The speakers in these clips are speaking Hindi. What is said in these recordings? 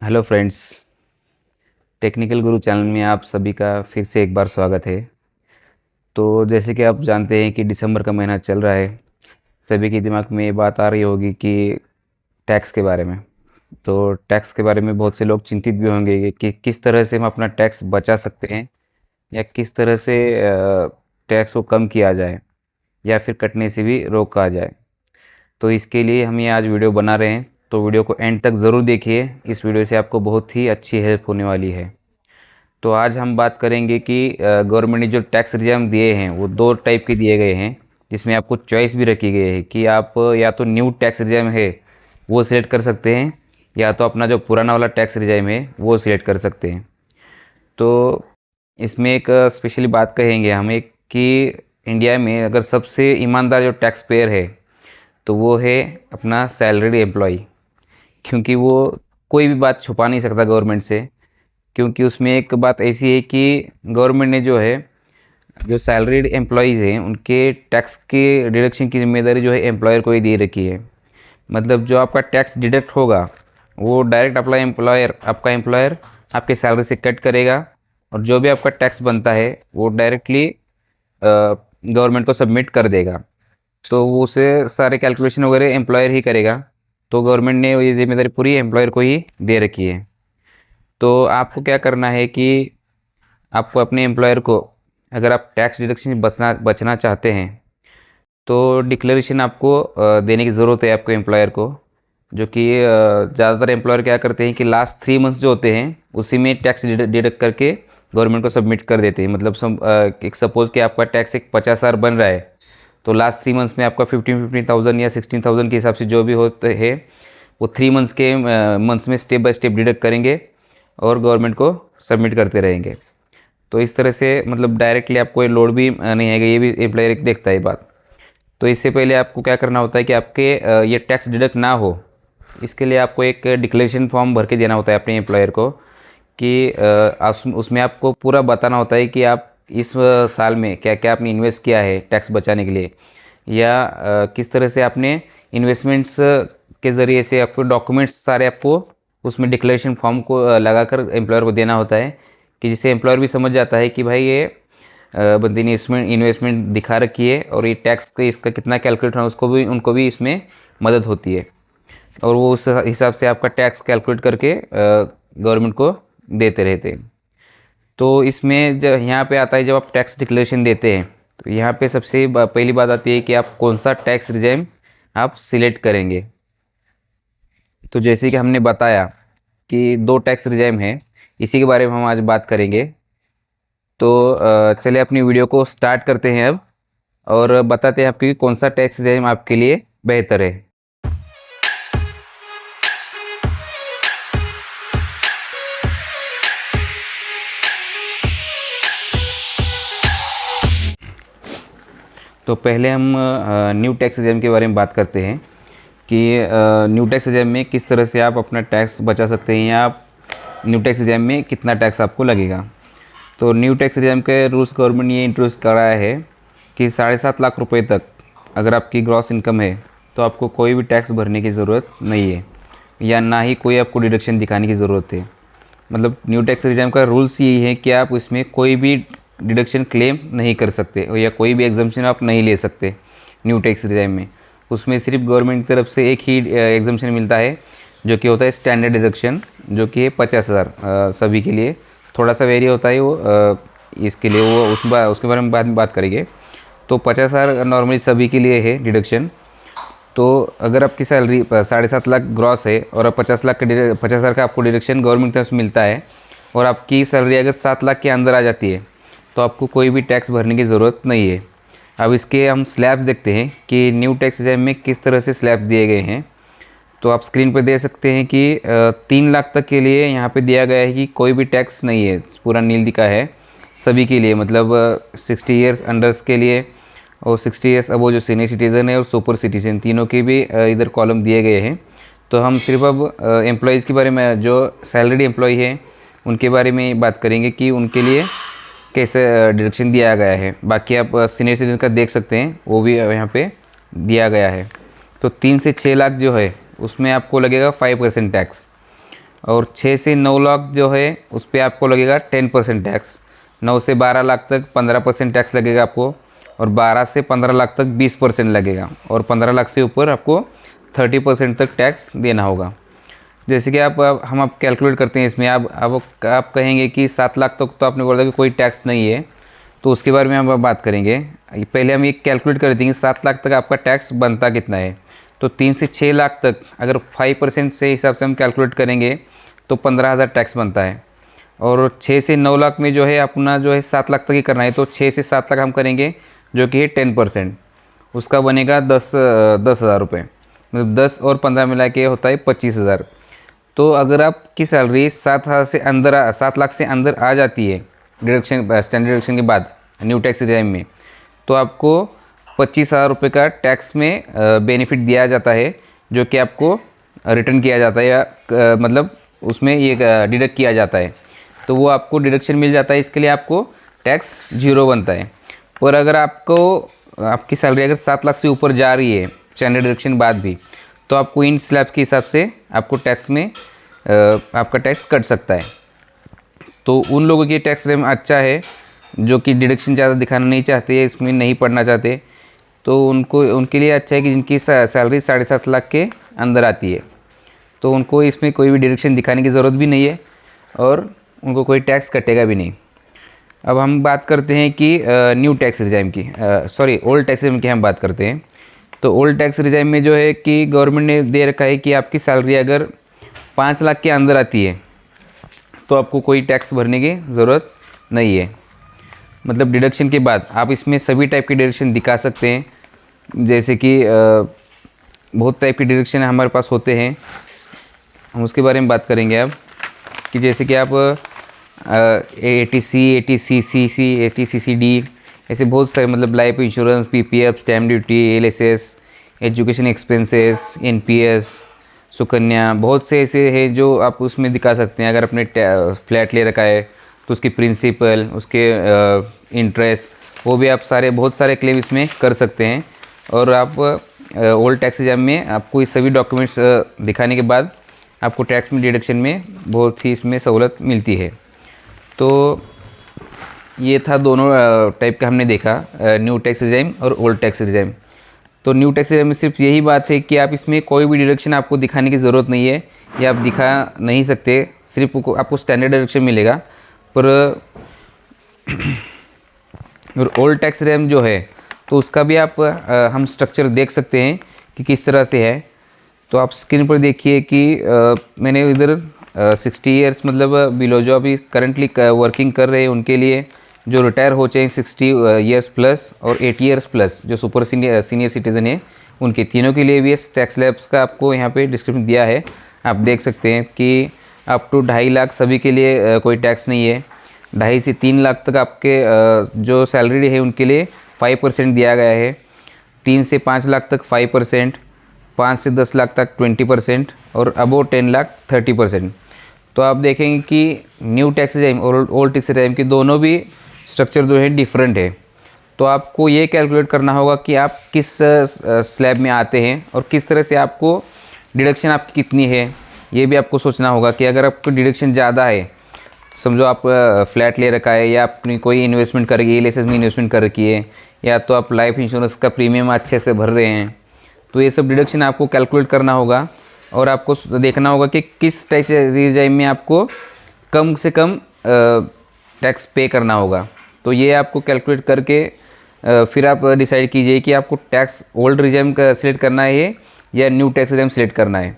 Hello friends. टेक्निकल गुरु चैनल में आप सभी का फिर से एक बार स्वागत है। तो जैसे कि आप जानते हैं कि दिसंबर का महीना चल रहा है। सभी के दिमाग में ये बात आ रही होगी कि टैक्स के बारे में। तो टैक्स के बारे में बहुत से लोग चिंतित भी होंगे कि किस तरह से हम अपना टैक्स बचा सकते हैं या किस तरह से टैक्स को कम किया जाए या फिर कटने से भी रोका जाए। तो इसके लिए हम ये आज वीडियो बना रहे हैं, तो वीडियो को एंड तक ज़रूर देखिए। इस वीडियो से आपको बहुत ही अच्छी हेल्प होने वाली है। तो आज हम बात करेंगे कि गवर्नमेंट ने जो टैक्स रिजर्व दिए हैं वो दो टाइप के दिए गए हैं, जिसमें आपको चॉइस भी रखी गई है कि आप या तो न्यू टैक्स रिजर्व है वो सिलेक्ट कर सकते हैं या तो अपना जो पुराना वाला टैक्स रिजर्व है वो सिलेक्ट कर सकते हैं। तो इसमें एक स्पेशली बात कहेंगे हम एक कि इंडिया में अगर सबसे ईमानदार जो टैक्स पेयर है तो वो है अपना सैलरीड एम्प्लॉय, क्योंकि वो कोई भी बात छुपा नहीं सकता गवर्नमेंट से। क्योंकि उसमें एक बात ऐसी है कि गवर्नमेंट ने जो है जो सैलरीड एम्प्लॉयज़ हैं उनके टैक्स के डिडक्शन की जिम्मेदारी जो है एम्प्लॉयर को ही दे रखी है। मतलब जो आपका टैक्स डिडक्ट होगा वो डायरेक्ट अपना एम्प्लॉयर आपका एम्प्लॉयर आपके सैलरी से कट करेगा, और जो भी आपका टैक्स बनता है वो डायरेक्टली गवर्नमेंट को सबमिट कर देगा। तो वो उसे सारे कैलकुलेशन वगैरह एम्प्लॉयर ही करेगा। तो गवर्नमेंट ने ये जिम्मेदारी पूरी एम्प्लॉयर को ही दे रखी है। तो आपको क्या करना है कि आपको अपने एम्प्लॉयर को, अगर आप टैक्स डिडक्शन से बचना चाहते हैं तो डिक्लेरेशन आपको देने की ज़रूरत है आपको एम्प्लॉयर को। जो कि ज़्यादातर एम्प्लॉयर क्या करते हैं कि लास्ट 3 मंथ्स जो होते हैं उसी में टैक्स डिडक्ट करके गवर्नमेंट को सबमिट कर देते हैं। मतलब एक सपोज़ कि आपका टैक्स एक 50,000 बन रहा है, तो लास्ट 3 मंथ्स में आपका 15,000 या 16,000 के हिसाब से जो भी होते हैं वो 3 मंथ्स के मंथ्स में स्टेप बाय स्टेप डिडक्ट करेंगे और गवर्नमेंट को सबमिट करते रहेंगे। तो इस तरह से मतलब डायरेक्टली आपको ये लोड भी नहीं आएगा, ये भी एम्प्लॉयर देखता है ये बात। तो इससे पहले आपको क्या करना होता है कि आपके ये टैक्स डिडक्ट ना हो, इसके लिए आपको एक डिक्लेरेशन फॉर्म भर के देना होता है अपने एम्प्लॉयर को कि उसमें आपको पूरा बताना होता है कि आप इस साल में क्या क्या आपने इन्वेस्ट किया है टैक्स बचाने के लिए, या किस तरह से आपने इन्वेस्टमेंट्स के ज़रिए से आपको डॉक्यूमेंट्स सारे आपको उसमें डिक्लेरेशन फॉर्म को लगाकर एम्प्लॉयर को देना होता है, कि जिससे एम्प्लॉयर भी समझ जाता है कि भाई ये बंदे ने इसमें इन्वेस्टमेंट दिखा रखी है और ये टैक्स का इसका कितना कैलकुलेट होना उसको भी उनको भी इसमें मदद होती है, और वो उस हिसाब से आपका टैक्स कैलकुलेट करके गवर्नमेंट को देते रहते हैं। तो इसमें जब यहाँ पे आता है जब आप टैक्स डिक्लेरेशन देते हैं तो यहाँ पे सबसे पहली बात आती है कि आप कौन सा टैक्स रिजिम आप सिलेक्ट करेंगे। तो जैसे कि हमने बताया कि दो टैक्स रिजिम हैं, इसी के बारे में हम आज बात करेंगे। तो चलिए अपनी वीडियो को स्टार्ट करते हैं अब, और बताते हैं आपको कि कौन सा टैक्स रिजिम आपके लिए बेहतर है। तो पहले हम न्यू टैक्स रिजिम के बारे में बात करते हैं कि न्यू टैक्स रिजिम में किस तरह से आप अपना टैक्स बचा सकते हैं, या आप न्यू टैक्स रिजिम में कितना टैक्स आपको लगेगा। तो न्यू टैक्स रिजिम के रूल्स गवर्नमेंट ने ये इंट्रोड्यूस कराया है कि 7.5 लाख रुपए तक अगर आपकी ग्रॉस इनकम है तो आपको कोई भी टैक्स भरने की ज़रूरत नहीं है, या ना ही कोई आपको डिडक्शन दिखाने की ज़रूरत है। मतलब न्यू टैक्स रिजिम का रूल्स यही है कि आप इसमें कोई भी डिडक्शन क्लेम नहीं कर सकते या कोई भी एग्जम्पशन आप नहीं ले सकते न्यू टैक्स रिजिम में। उसमें सिर्फ गवर्नमेंट की तरफ से एक ही एग्जम्पशन मिलता है, जो कि होता है स्टैंडर्ड डिडक्शन, जो कि है 50,000 सभी के लिए। थोड़ा सा वेरी होता है वो इसके लिए, वो उसके बारे में बाद में बात करेंगे। तो 50,000 नॉर्मली सभी के लिए है डिडक्शन। तो अगर आपकी सैलरी 7.5 लाख ग्रॉस है और 50,000 का आपको डिडक्शन गवर्नमेंट की तरफ से मिलता है, और आपकी सैलरी अगर 7 लाख के अंदर आ जाती है तो आपको कोई भी टैक्स भरने की ज़रूरत नहीं है। अब इसके हम स्लैब्स देखते हैं कि न्यू टैक्स रिजिम में किस तरह से स्लैब दिए गए हैं। तो आप स्क्रीन पर देख सकते हैं कि 3 लाख तक के लिए यहाँ पे दिया गया है कि कोई भी टैक्स नहीं है, पूरा नील दिखा है सभी के लिए। मतलब 60 ईयर्स अंडर्स के लिए और 60 ईयर्स अब वो जो सीनियर सिटीज़न है और सुपर सिटीजन तीनों के भी इधर कॉलम दिए गए हैं। तो हम सिर्फ अब एम्प्लॉयज़ के बारे में, जो सैलरीड एम्प्लॉय हैं उनके बारे में बात करेंगे कि उनके लिए कैसे डिडक्शन दिया गया है। बाकी आप सीनियर सिटीजन का देख सकते हैं, वो भी यहाँ पे दिया गया है। तो 3 से 6 लाख जो है उसमें आपको लगेगा 5% टैक्स, और 6 से 9 लाख जो है उस पर आपको लगेगा 10% टैक्स। 9 से 12 लाख तक 15% टैक्स लगेगा आपको, और 12 से 15 लाख तक 20% लगेगा, और 15 लाख से ऊपर आपको 30% तक टैक्स देना होगा। जैसे कि हम आप कैलकुलेट करते हैं इसमें, आप कहेंगे कि 7 लाख तक तो आपने बोला कि कोई टैक्स नहीं है, तो उसके बारे में हम बात करेंगे। पहले हम ये कैलकुलेट कर देंगे 7 लाख तक आपका टैक्स बनता कितना है। तो 3 से 6 लाख तक अगर 5% से हिसाब से हम कैलकुलेट करेंगे तो 15,000 टैक्स बनता है। और 6 से 9 लाख में जो है अपना जो है 7 लाख तक ही करना है, तो 6 से 7 लाख हम करेंगे जो कि है 10%, उसका बनेगा 10,000 रुपये। मतलब 10 और 15 मिला के होता है 25,000। तो अगर आपकी सैलरी 7 लाख से अंदर आ जाती है डिडक्शन, स्टैंडर्ड डिडक्शन के बाद न्यू टैक्स रिजाइम में, तो आपको 25,000 रुपये का टैक्स में बेनिफिट दिया जाता है, जो कि आपको रिटर्न किया जाता है, या मतलब उसमें ये डिडक्ट किया जाता है। तो वो आपको डिडक्शन मिल जाता है, इसके लिए आपको टैक्स 0 बनता है। पर अगर आपकी सैलरी अगर 7 लाख से ऊपर जा रही है स्टैंडर्ड डिडक्शन बाद भी, तो आपको इन स्लैब के हिसाब से आपको टैक्स में आपका टैक्स कट सकता है। तो उन लोगों की टैक्स रेट अच्छा है जो कि डिडक्शन ज़्यादा दिखाना नहीं चाहते, इसमें नहीं पढ़ना चाहते, तो उनके लिए अच्छा है कि जिनकी सैलरी 7.5 लाख के अंदर आती है, तो उनको इसमें कोई भी डिडक्शन दिखाने की ज़रूरत भी नहीं है, और उनको कोई टैक्स कटेगा भी नहीं। अब हम बात करते हैं कि न्यू टैक्स रिजाइम की, ओल्ड टैक्स रिजाइम की हम बात करते हैं। तो ओल्ड टैक्स रिजाइम में जो है कि गवर्नमेंट ने दे रखा है कि आपकी सैलरी अगर 5 लाख के अंदर आती है तो आपको कोई टैक्स भरने की ज़रूरत नहीं है। मतलब डिडक्शन के बाद आप इसमें सभी टाइप के डिडक्शन दिखा सकते हैं, जैसे कि बहुत टाइप के डिडक्शन हमारे पास होते हैं, हम उसके बारे में बात करेंगे अब। कि जैसे कि आप ATC, ATCCC, ATCCD, ऐसे बहुत सारे, मतलब life insurance, PPF, stamp duty, LSS, education expenses, NPS, Sukanya, बहुत से ऐसे हैं जो आप उसमें दिखा सकते हैं। अगर आपने फ्लैट ले रखा है तो उसकी प्रिंसिपल, उसके इंटरेस्ट, वो भी आप बहुत सारे क्लेम इसमें कर सकते हैं। और आप ओल्ड टैक्स एग्जाम में आपको ये सभी डॉक्यूमेंट्स दिखाने के बाद आपको टैक्स में डिडक्शन में बहुत ही इसमें सहूलत मिलती है। तो ये था दोनों टाइप का हमने देखा, न्यू टैक्स रिजाइम और ओल्ड टैक्स रिजाइम। तो न्यू टैक्स रिजाइम में सिर्फ यही बात है कि आप इसमें कोई भी डिडक्शन आपको दिखाने की ज़रूरत नहीं है, या आप दिखा नहीं सकते, सिर्फ आपको स्टैंडर्ड डिडक्शन मिलेगा। पर ओल्ड टैक्स रिजाइम जो है तो उसका भी हम स्ट्रक्चर देख सकते हैं कि किस तरह से है। तो आप स्क्रीन पर देखिए कि मैंने इधर 60 ईयर्स मतलब बिलो जो अभी करंटली वर्किंग कर रहे हैं उनके लिए, जो रिटायर हो चाहे 60 ईयर्स प्लस और 80 ईयर्स प्लस जो सुपर सीनियर सिटीज़न है, उनके तीनों के लिए भी इस टैक्स स्लैब्स का आपको यहाँ पे डिस्क्रिप्शन दिया है। आप देख सकते हैं कि अप टू 2.5 लाख सभी के लिए कोई टैक्स नहीं है। 2.5 से 3 लाख तक आपके जो सैलरी है उनके लिए 5% दिया गया है। 3 से 5 लाख तक 5%, 5 से 10 लाख तक 20%, और अबो 10 लाख 30%। तो आप देखेंगे कि न्यू टैक्स रिजाइम और ओल्ड टैक्स रिजाइम के दोनों भी स्ट्रक्चर जो है डिफरेंट है। तो आपको ये कैलकुलेट करना होगा कि आप किस स्लैब में आते हैं और किस तरह से आपको डिडक्शन आपकी कितनी है, ये भी आपको सोचना होगा। कि अगर आपको डिडक्शन ज़्यादा है, समझो आप फ्लैट ले रखा है, या अपनी कोई इन्वेस्टमेंट कर रही है, LSS में इन्वेस्टमेंट कर रखी है, या तो आप लाइफ इंश्योरेंस का प्रीमियम अच्छे से भर रहे हैं, तो ये सब डिडक्शन आपको कैलकुलेट करना होगा। और आपको देखना होगा कि किस टैक्स रिजाइम में आपको कम से कम टैक्स पे करना होगा। तो ये आपको कैलकुलेट करके फिर आप डिसाइड कीजिए कि आपको टैक्स ओल्ड रिजाइम का सिलेक्ट करना है या न्यू टैक्स रिजाइम सिलेक्ट करना है।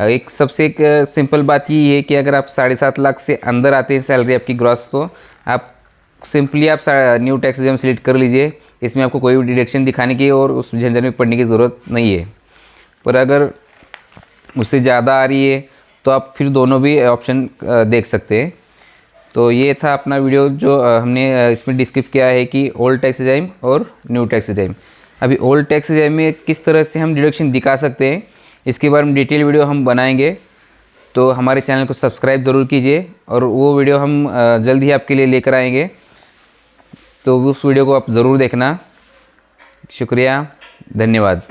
एक सिंपल बात ये है कि अगर आप 7.5 लाख से अंदर आते हैं सैलरी आपकी ग्रॉस, तो आप simply new tax regime select कर लीजिए। इसमें आपको कोई भी डिडक्शन दिखाने की और उस झंझट में पड़ने की ज़रूरत नहीं है। पर अगर उससे ज़्यादा आ रही है तो आप फिर दोनों भी ऑप्शन देख सकते हैं। तो ये था अपना वीडियो जो हमने इसमें डिस्क्राइब किया है कि ओल्ड टैक्स रिजाइम और न्यू टैक्स रिजाइम। अभी ओल्ड टैक्स रिजाइम में किस तरह से हम डिडक्शन दिखा सकते हैं, इसके बारे में डिटेल वीडियो हम बनाएंगे। तो हमारे चैनल को सब्सक्राइब ज़रूर कीजिए, और वो वीडियो हम जल्द ही आपके लिए लेकर आएंगे। तो उस वीडियो को आप ज़रूर देखना। शुक्रिया, धन्यवाद।